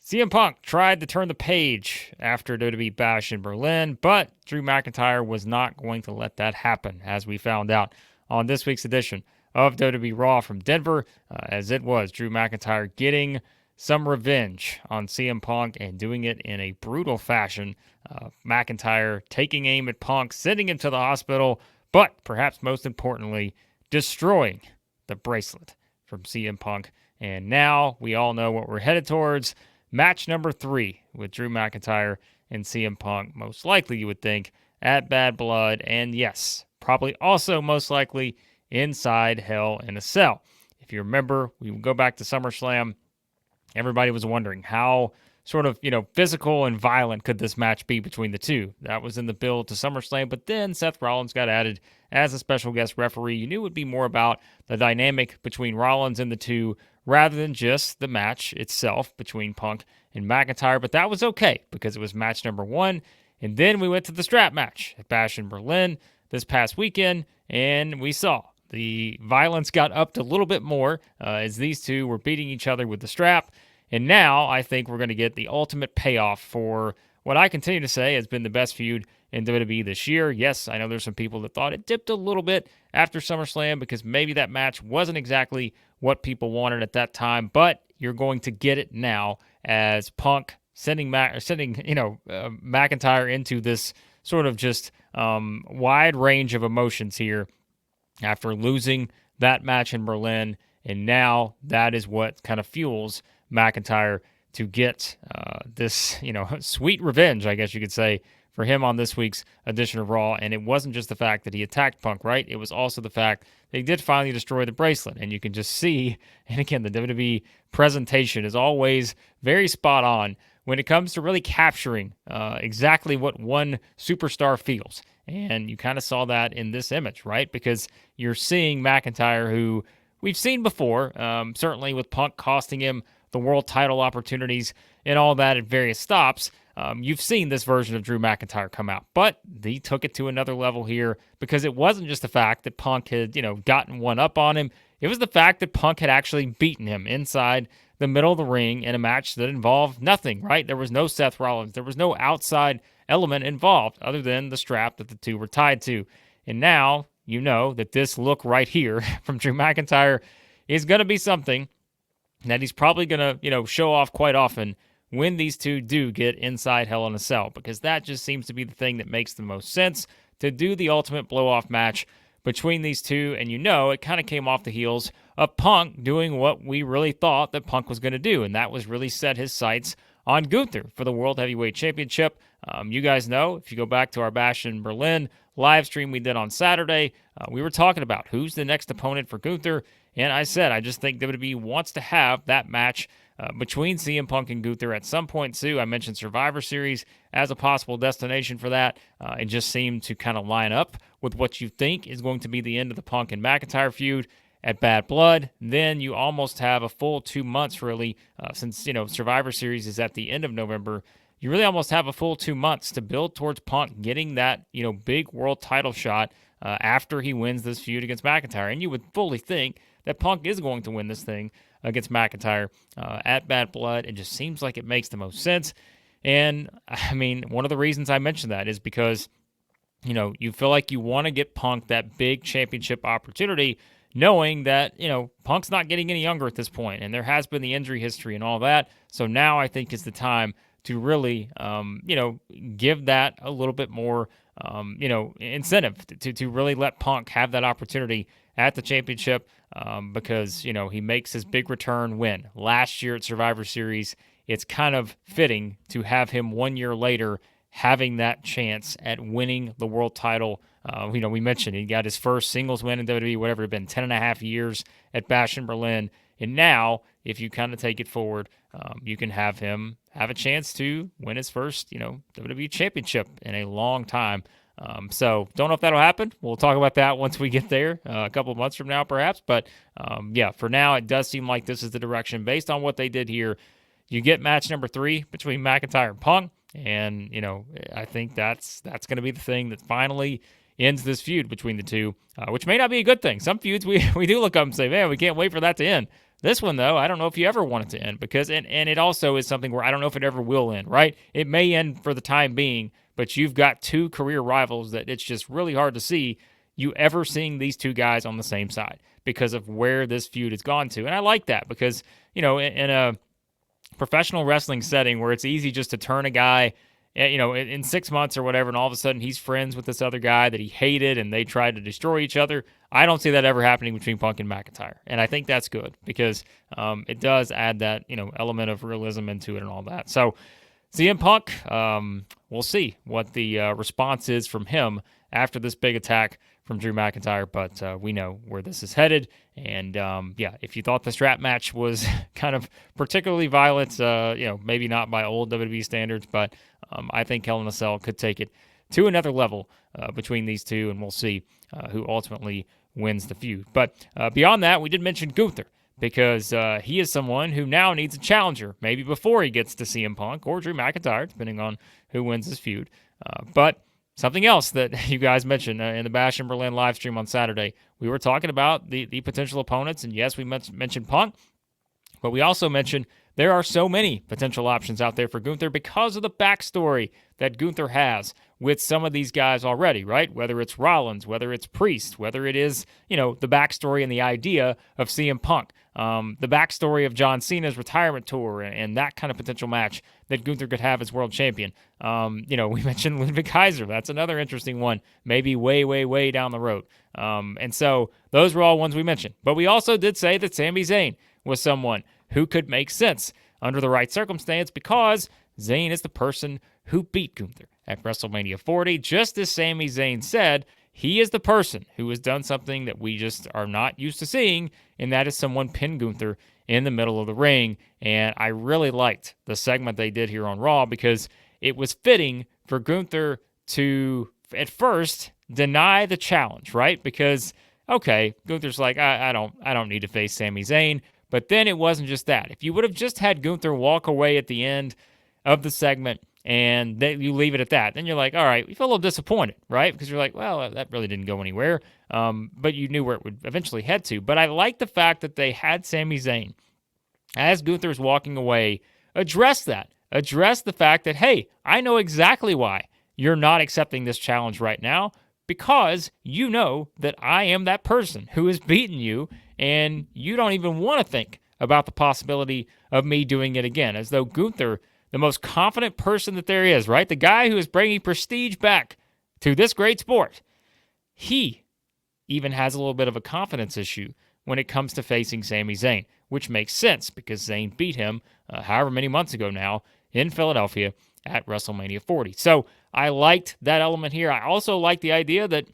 CM Punk tried to turn the page after WWE Bash in Berlin, but Drew McIntyre was not going to let that happen, as we found out on this week's edition of WWE Raw from Denver, as it was Drew McIntyre getting some revenge on CM Punk and doing it in a brutal fashion. McIntyre taking aim at Punk, sending him to the hospital, but perhaps most importantly, destroying the bracelet from CM Punk. And now we all know what we're headed towards. Match number 3 with Drew McIntyre and CM Punk, most likely you would think, at Bad Blood. And yes, probably also most likely inside Hell in a Cell. If you remember, we go back to SummerSlam. Everybody was wondering how sort of, physical and violent could this match be between the two. That was in the build to SummerSlam, but then Seth Rollins got added as a special guest referee. You knew it would be more about the dynamic between Rollins and the two rather than just the match itself between Punk and McIntyre, but that was okay because it was match number 1. And then we went to the strap match at Bash in Berlin this past weekend, and we saw the violence got upped a little bit more as these two were beating each other with the strap. And now I think we're going to get the ultimate payoff for what I continue to say has been the best feud in WWE this year. Yes, I know there's some people that thought it dipped a little bit after SummerSlam because maybe that match wasn't exactly what people wanted at that time, but you're going to get it now as Punk sending McIntyre into this sort of just wide range of emotions here after losing that match in Berlin, and now that is what kind of fuels McIntyre to get this, sweet revenge, I guess you could say, for him on this week's edition of Raw. And it wasn't just the fact that he attacked Punk, right? It was also the fact that he did finally destroy the bracelet. And you can just see, and again, the WWE presentation is always very spot on when it comes to really capturing exactly what one superstar feels. And you kind of saw that in this image, right? Because you're seeing McIntyre, who we've seen before, certainly with Punk costing him the world title opportunities and all that at various stops. You've seen this version of Drew McIntyre come out, but he took it to another level here because it wasn't just the fact that Punk had, gotten one up on him. It was the fact that Punk had actually beaten him inside the middle of the ring in a match that involved nothing, right? There was no Seth Rollins. There was no outside element involved other than the strap that the two were tied to. And now you know that this look right here from Drew McIntyre is going to be something that he's probably going to, show off quite often when these two do get inside Hell in a Cell, because that just seems to be the thing that makes the most sense to do the ultimate blow-off match between these two. And it kind of came off the heels of Punk doing what we really thought that Punk was going to do, and that was really set his sights on Gunther for the World Heavyweight Championship. You guys know, if you go back to our Bash in Berlin live stream we did on Saturday, we were talking about who's the next opponent for Gunther, and I said I just think WWE wants to have that match between CM Punk and Gunther at some point too. I mentioned Survivor Series as a possible destination for that. It just seemed to kind of line up with what you think is going to be the end of the Punk and McIntyre feud at Bad Blood. Then you almost have a full 2 months, really, since Survivor Series is at the end of November. You really almost have a full 2 months to build towards Punk getting that big world title shot after he wins this feud against McIntyre. And you would fully think that Punk is going to win this thing against McIntyre at Bad Blood. It just seems like it makes the most sense. And I mean, one of the reasons I mentioned that is because you feel like you want to get Punk that big championship opportunity, knowing that, Punk's not getting any younger at this point, and there has been the injury history and all that. So now I think is the time to really, give that a little bit more, incentive to really let Punk have that opportunity at the championship because, he makes his big return when last year at Survivor Series. It's kind of fitting to have him 1 year later having that chance at winning the world title. We mentioned he got his first singles win in WWE, whatever it had been, 10 and a half years at Bash in Berlin. And now, if you kind of take it forward, you can have him have a chance to win his first, WWE championship in a long time. So don't know if that'll happen. We'll talk about that once we get there a couple of months from now, perhaps. But for now, it does seem like this is the direction based on what they did here. You get match number 3 between McIntyre and Punk. And, I think that's going to be the thing that finally ends this feud between the two, which may not be a good thing. Some feuds we do look up and say, man, we can't wait for that to end. This one, though, I don't know if you ever want it to end because, and it also is something where I don't know if it ever will end, right? It may end for the time being, but you've got two career rivals that it's just really hard to see you ever seeing these two guys on the same side because of where this feud has gone to. And I like that because, in a professional wrestling setting where it's easy just to turn a guy, in 6 months or whatever, and all of a sudden he's friends with this other guy that he hated and they tried to destroy each other. I don't see that ever happening between Punk and McIntyre. And I think that's good because it does add that, element of realism into it and all that. So CM Punk, we'll see what the response is from him after this big attack from Drew McIntyre, but we know where this is headed. And if you thought the strap match was kind of particularly violent, maybe not by old WWE standards, but I think Hell in a Cell could take it to another level between these two, and we'll see who ultimately wins the feud. But beyond that, we did mention Gunther, because he is someone who now needs a challenger, maybe before he gets to CM Punk or Drew McIntyre, depending on who wins this feud. But something else that you guys mentioned in the Bash in Berlin live stream on Saturday, we were talking about the potential opponents, and yes, we mentioned Punk, but we also mentioned there are so many potential options out there for Gunther because of the backstory that Gunther has with some of these guys already, right? Whether it's Rollins, whether it's Priest, whether it is, the backstory and the idea of CM Punk, the backstory of John Cena's retirement tour and that kind of potential match that Gunther could have as world champion. We mentioned Ludwig Kaiser. That's another interesting one, maybe way, way, way down the road. And so those were all ones we mentioned. But we also did say that Sami Zayn was someone who could make sense under the right circumstance because Zayn is the person who beat Gunther at WrestleMania 40. Just as Sami Zayn said, he is the person who has done something that we just are not used to seeing, and that is someone pin Gunther in the middle of the ring. And I really liked the segment they did here on Raw because it was fitting for Gunther to, at first, deny the challenge, right? Because, okay, Gunther's like, I don't need to face Sami Zayn. But then it wasn't just that. If you would have just had Gunther walk away at the end of the segment and then you leave it at that, then you're like, all right, you feel a little disappointed, right? Because you're like, well, that really didn't go anywhere. But you knew where it would eventually head to. But I like the fact that they had Sami Zayn, as Gunther's walking away, address that. Address the fact that, hey, I know exactly why you're not accepting this challenge right now, because you know that I am that person who has beaten you, and you don't even want to think about the possibility of me doing it again. As though Gunther, the most confident person that there is, right? The guy who is bringing prestige back to this great sport, he even has a little bit of a confidence issue when it comes to facing Sami Zayn, which makes sense because Zayn beat him however many months ago now in Philadelphia at WrestleMania 40. So I liked that element here. I also like the idea that,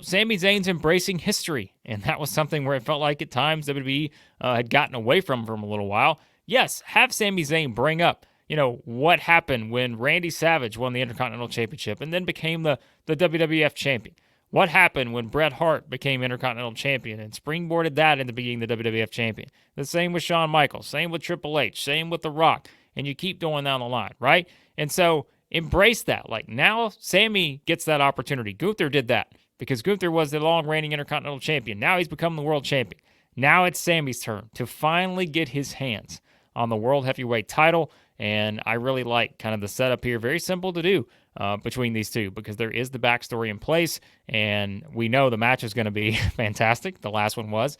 Sami Zayn's embracing history, and that was something where it felt like at times WWE had gotten away from a little while. Yes, have Sami Zayn bring up, what happened when Randy Savage won the Intercontinental Championship and then became the WWF champion. What happened when Bret Hart became Intercontinental Champion and springboarded that into being the WWF champion. The same with Shawn Michaels, same with Triple H, same with The Rock, and you keep going down the line, right? And so embrace that. Like, now Sami gets that opportunity. Gunther did that because Gunther was the long-reigning Intercontinental Champion. Now he's become the World Champion. Now it's Sami's turn to finally get his hands on the World Heavyweight title, and I really like kind of the setup here. Very simple to do between these two because there is the backstory in place, and we know the match is going to be fantastic. The last one was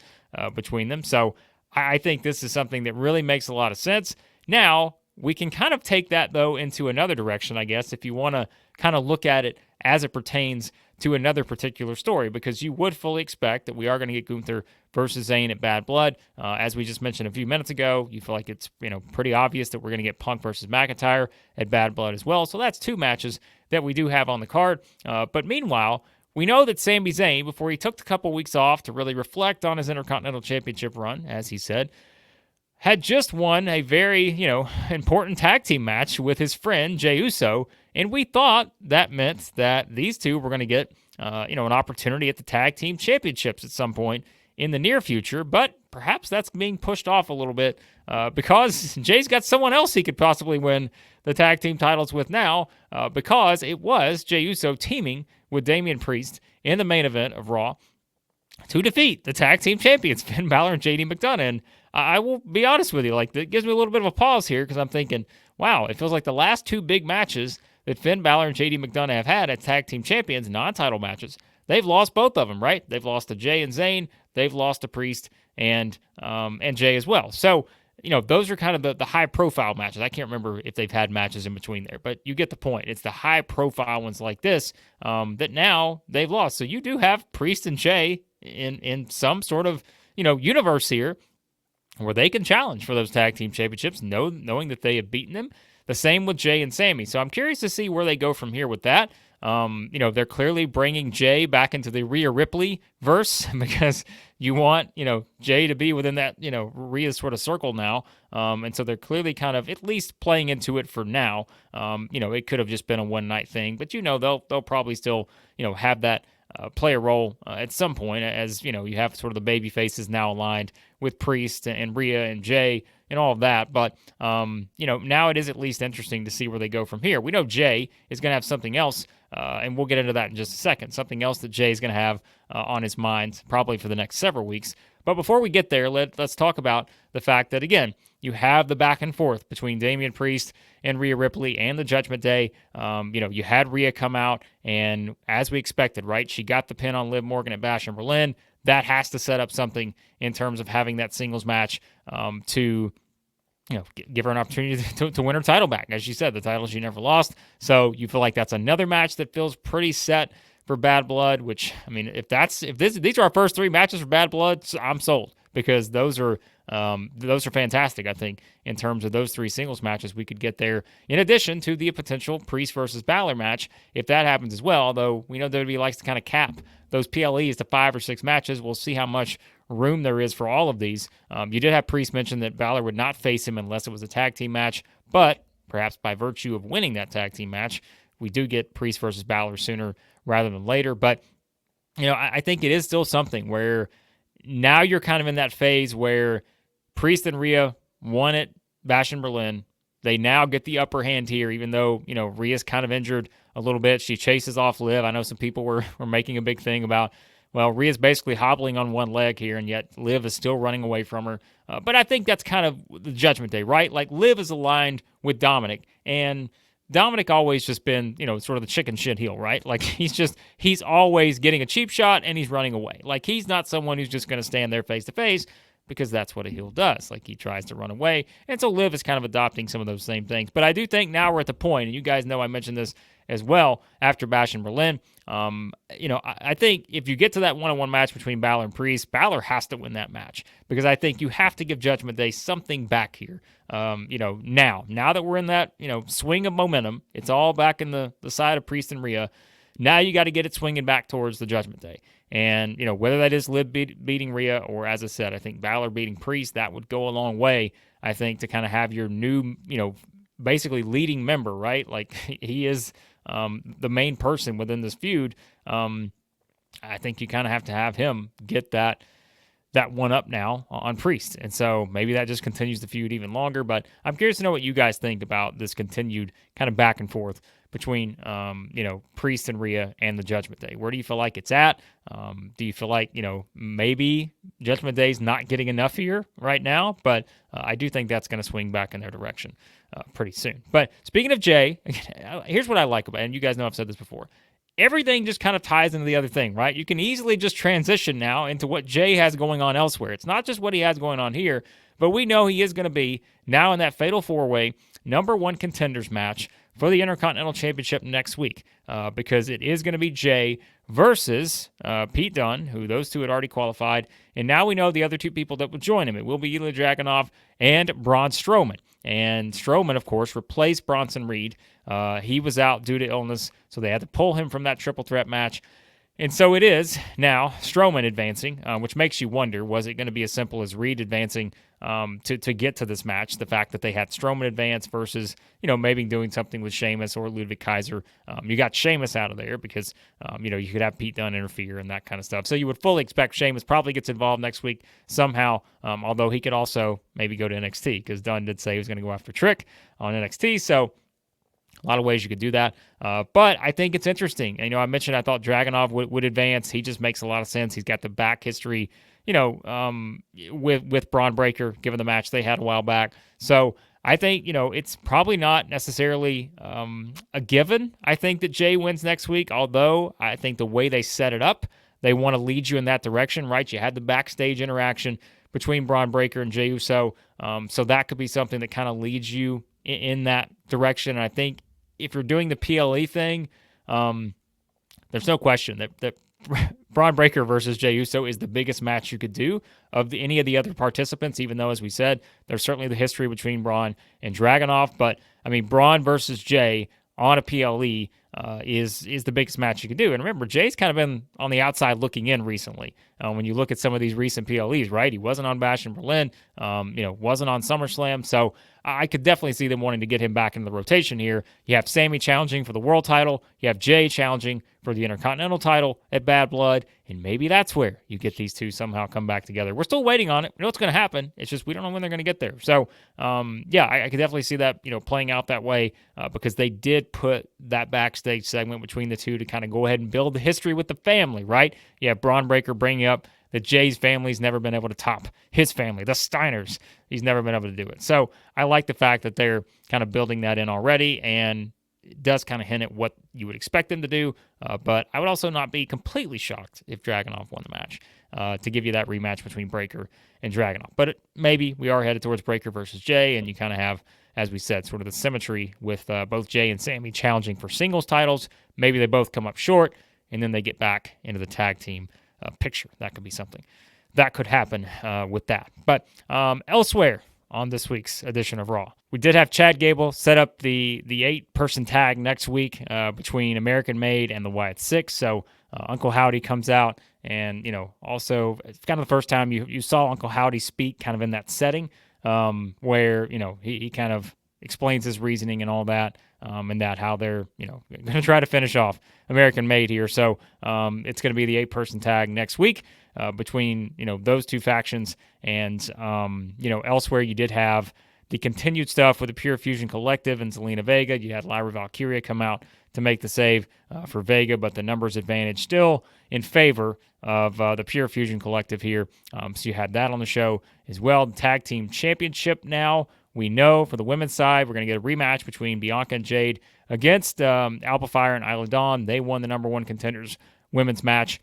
between them. So I think this is something that really makes a lot of sense. Now, we can kind of take that, though, into another direction, I guess, if you want to kind of look at it as it pertains to another particular story, because you would fully expect that we are going to get Gunther versus Zayn at Bad Blood. As we just mentioned a few minutes ago, you feel like it's pretty obvious that we're going to get Punk versus McIntyre at Bad Blood as well. So that's two matches that we do have on the card. But meanwhile, we know that Sami Zayn, before he took a couple weeks off to really reflect on his Intercontinental Championship run, as he said, had just won a very, important tag team match with his friend Jey Uso, and we thought that meant that these two were going to get, an opportunity at the tag team championships at some point in the near future, but perhaps that's being pushed off a little bit because Jay's got someone else he could possibly win the tag team titles with now because it was Jey Uso teaming with Damian Priest in the main event of Raw to defeat the tag team champions, Finn Balor and JD McDonough. And I will be honest with you, like, it gives me a little bit of a pause here because I'm thinking, wow, it feels like the last two big matches that Finn Balor and JD McDonough have had as tag team champions, non-title matches, they've lost both of them, right? They've lost to Jey and Zayn, they've lost to Priest and Jey as well. So, those are kind of the high-profile matches. I can't remember if they've had matches in between there, but you get the point. It's the high-profile ones like this that now they've lost. So you do have Priest and Jey in some sort of, universe here where they can challenge for those tag team championships, knowing that they have beaten them. The same with Jey and Sami. So I'm curious to see where they go from here with that. They're clearly bringing Jey back into the Rhea Ripley verse because you want, Jey to be within that, Rhea sort of circle now. And so they're clearly kind of at least playing into it for now. It could have just been a one-night thing, but they'll probably still, have that play a role at some point, as you have sort of the baby faces now aligned with Priest and Rhea and Jey and all of that. But now it is at least interesting to see where they go from here. We know Jey is going to have something else, and we'll get into that in just a second. Something else that Jey is going to have on his mind probably for the next several weeks. But before we get there, let's talk about the fact that, again, you have the back and forth between Damian Priest and Rhea Ripley and the Judgment Day. You had Rhea come out, and as we expected, right, she got the pin on Liv Morgan at Bash in Berlin. That has to set up something in terms of having that singles match to give her an opportunity to win her title back. As she said, the title she never lost. So you feel like that's another match that feels pretty set for Bad Blood, which, I mean, if these are our first three matches for Bad Blood, I'm sold, because those are fantastic, I think, in terms of those three singles matches we could get there, in addition to the potential Priest versus Balor match, if that happens as well, although we know WWE likes to kind of cap those PLEs to 5 or 6 matches. We'll see how much room there is for all of these. You did have Priest mention that Balor would not face him unless it was a tag team match, but perhaps by virtue of winning that tag team match, we do get Priest versus Balor sooner rather than later. But, I think it is still something where now you're kind of in that phase where Priest and Rhea won it, Bash in Berlin. They now get the upper hand here, even though, Rhea's kind of injured a little bit. She chases off Liv. I know some people were making a big thing about, well, Rhea's basically hobbling on one leg here, and yet Liv is still running away from her. But I think that's kind of the Judgment Day, right? Like, Liv is aligned with Dominic, and Dominic always just been, sort of the chicken shit heel, right? Like, he's always getting a cheap shot and he's running away. Like, he's not someone who's just going to stand there face to face, because that's what a heel does. Like, he tries to run away. And so Liv is kind of adopting some of those same things. But I do think now we're at the point, and you guys know I mentioned this as well after Bash in Berlin. I think if you get to that one-on-one match between Balor and Priest, Balor has to win that match, because I think you have to give Judgment Day something back here. Now that we're in that, swing of momentum, it's all back in the side of Priest and Rhea. Now you got to get it swinging back towards the Judgment Day. And, whether that is Liv beating Rhea, or, as I said, I think Balor beating Priest, that would go a long way, I think, to kind of have your new, basically leading member, right? Like, he is the main person within this feud. I think you kind of have to have him get that one up now on Priest. And so maybe that just continues the feud even longer. But I'm curious to know what you guys think about this continued kind of back and forth between, Priest and Rhea and the Judgment Day. Where do you feel like it's at? Do you feel like, maybe Judgment Day's not getting enough here right now? But I do think that's going to swing back in their direction pretty soon. But speaking of Jey, here's what I like about it, and you guys know I've said this before. Everything just kind of ties into the other thing, right? You can easily just transition now into what Jey has going on elsewhere. It's not just what he has going on here, but we know he is going to be now in that Fatal 4-Way #1 contenders match for the Intercontinental Championship next week, because it is going to be Jey versus Pete Dunne, who those two had already qualified, and now we know the other two people that will join him. It will be Ilja Dragunov and Braun Strowman. And Strowman, of course, replaced Bronson Reed. He was out due to illness, so they had to pull him from that triple threat match. And so it is now Strowman advancing, which makes you wonder, was it going to be as simple as Reed advancing to get to this match? The fact that they had Strowman advance versus, maybe doing something with Sheamus or Ludwig Kaiser. You got Sheamus out of there because, you could have Pete Dunne interfere and that kind of stuff. So you would fully expect Sheamus probably gets involved next week somehow, although he could also maybe go to NXT, because Dunne did say he was going to go after Trick on NXT. So a lot of ways you could do that. But I think it's interesting. And, I mentioned I thought Dragunov would advance. He just makes a lot of sense. He's got the back history, with Braun Breaker, given the match they had a while back. So I think, it's probably not necessarily a given. I think that Jey wins next week, although I think the way they set it up, they want to lead you in that direction, right? You had the backstage interaction between Braun Breaker and Jey Uso, so that could be something that kind of leads you in that direction. And I think if you're doing the PLE thing, there's no question that Braun Breaker versus Jey Uso is the biggest match you could do of any of the other participants, even though, as we said, there's certainly the history between Braun and Dragunov. But, I mean, Braun versus Jey on a PLE is the biggest match you could do. And remember, Jay's kind of been on the outside looking in recently. When you look at some of these recent PLEs, right? He wasn't on Bash in Berlin, wasn't on SummerSlam. So I could definitely see them wanting to get him back into the rotation here. You have Sami challenging for the world title. You have Jey challenging for the Intercontinental title at Bad Blood. And maybe that's where you get these two somehow come back together. We're still waiting on it. We know what's going to happen. It's just we don't know when they're going to get there. So, I could definitely see that, playing out that way because they did put that backstage segment between the two to kind of go ahead and build the history with the family, right? You have Braun Breaker bringing up that Jay's family's never been able to top his family, the Steiners. He's never been able to do it. So I like the fact that they're kind of building that in already, and it does kind of hint at what you would expect them to do. But I would also not be completely shocked if Dragunov won the match to give you that rematch between Breaker and Dragunov. But maybe we are headed towards Breaker versus Jey, and you kind of have, as we said, sort of the symmetry with both Jey and Sami challenging for singles titles. Maybe they both come up short, and then they get back into the tag team picture. That could be something that could happen with that. But elsewhere on this week's edition of Raw, we did have Chad Gable set up the 8-person tag next week between American Made and the Wyatt Sicks. So Uncle Howdy comes out, and also it's kind of the first time you saw Uncle Howdy speak kind of in that setting where he kind of explains his reasoning and all that, and that how they're going to try to finish off American Made here. So it's going to be the 8-person tag next week between those two factions, and elsewhere you did have the continued stuff with the Pure Fusion Collective and Zelina Vega. You had Lyra Valkyria come out to make the save for Vega, but the numbers advantage still in favor of the Pure Fusion Collective here. So you had that on the show as well. The Tag Team Championship now, we know for the women's side, we're going to get a rematch between Bianca and Jade against Alba, Fyre, and Isla Dawn. They won the number one contenders women's match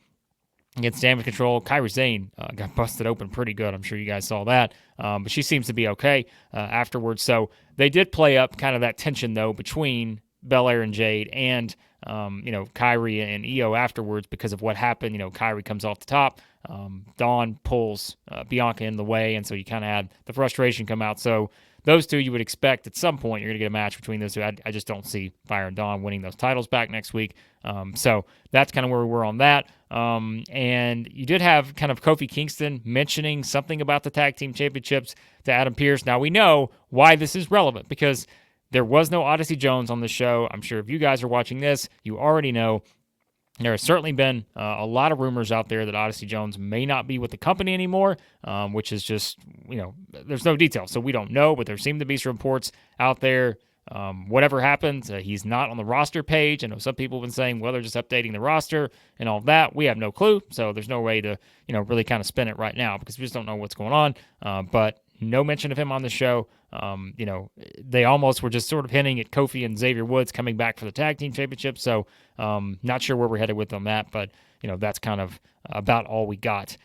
against Damage Control. Kairi Sane got busted open pretty good. I'm sure you guys saw that. But she seems to be okay afterwards. So they did play up kind of that tension, though, between Belair and Jade and, Kairi and Io afterwards because of what happened. Kairi comes off the top. Dawn pulls Bianca in the way, and so you kind of had the frustration come out. So those two, you would expect at some point you're going to get a match between those two. I just don't see Fyre and Dawn winning those titles back next week. So that's kind of where we were on that. And you did have kind of Kofi Kingston mentioning something about the Tag Team Championships to Adam Pearce. Now we know why this is relevant because there was no Odyssey Jones on the show. I'm sure if you guys are watching this, you already know. There has certainly been a lot of rumors out there that Odyssey Jones may not be with the company anymore, which is just, there's no details. So we don't know, but there seem to be some reports out there. Whatever happens, he's not on the roster page. I know some people have been saying, well, they're just updating the roster and all of that. We have no clue. So there's no way to, really kind of spin it right now because we just don't know what's going on. But no mention of him on the show. They almost were just sort of hinting at Kofi and Xavier Woods coming back for the Tag Team Championship. So not sure where we're headed with on that, but that's kind of about all we got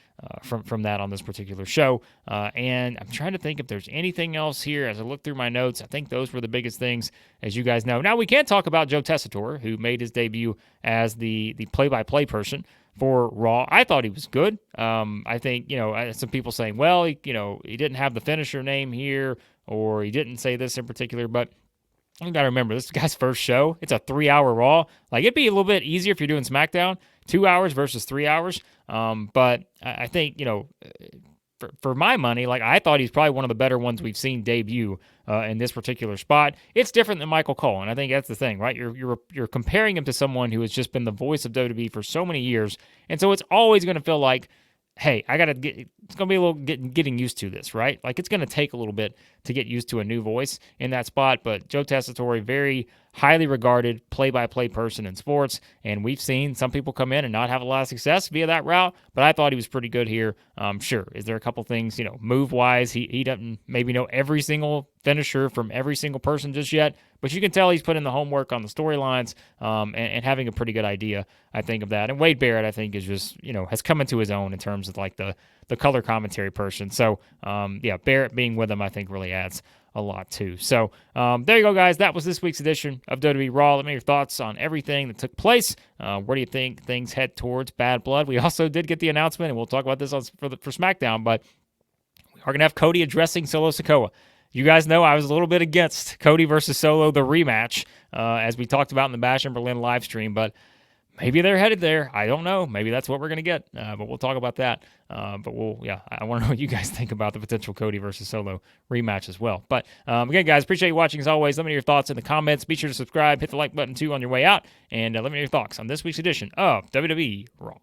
from that on this particular show. And I'm trying to think if there's anything else here as I look through my notes. I think those were the biggest things, as you guys know. Now we can't talk about Joe Tessitore, who made his debut as the play-by-play person for Raw. I thought he was good. I think, some people saying, well, he didn't have the finisher name here, or he didn't say this in particular, but you got to remember, this guy's first show. It's a 3-hour Raw. Like, it'd be a little bit easier if you're doing SmackDown, 2 hours versus 3 hours. But I think, for my money, like, I thought he's probably one of the better ones we've seen debut in this particular spot. It's different than Michael Cole, and I think that's the thing, right? You're comparing him to someone who has just been the voice of WWE for so many years, and so it's always going to feel like hey, I got to get, it's going to be a little getting used to this, right? Like, it's going to take a little bit to get used to a new voice in that spot. But Joe Tessitore, very highly regarded play-by-play person in sports, and we've seen some people come in and not have a lot of success via that route, but I thought he was pretty good here. Sure, is there a couple things, move-wise, he doesn't maybe know every single finisher from every single person just yet, but you can tell he's put in the homework on the storylines and having a pretty good idea, I think, of that. And Wade Barrett, I think, is just, has come into his own in terms of like the color commentary person. So, Barrett being with him, I think, really adds a lot too. So there you go, guys. That was this week's edition of WWE Raw. Let me know your thoughts on everything that took place. Where do you think things head towards Bad Blood? We also did get the announcement, and we'll talk about this for SmackDown, but we are going to have Cody addressing Solo Sikoa. You guys know I was a little bit against Cody versus Solo, the rematch, as we talked about in the Bash in Berlin live stream, but maybe they're headed there. I don't know. Maybe that's what we're going to get, but we'll talk about that. I want to know what you guys think about the potential Cody versus Solo rematch as well. But again, guys, appreciate you watching as always. Let me know your thoughts in the comments. Be sure to subscribe, hit the like button too on your way out, and let me know your thoughts on this week's edition of WWE Raw.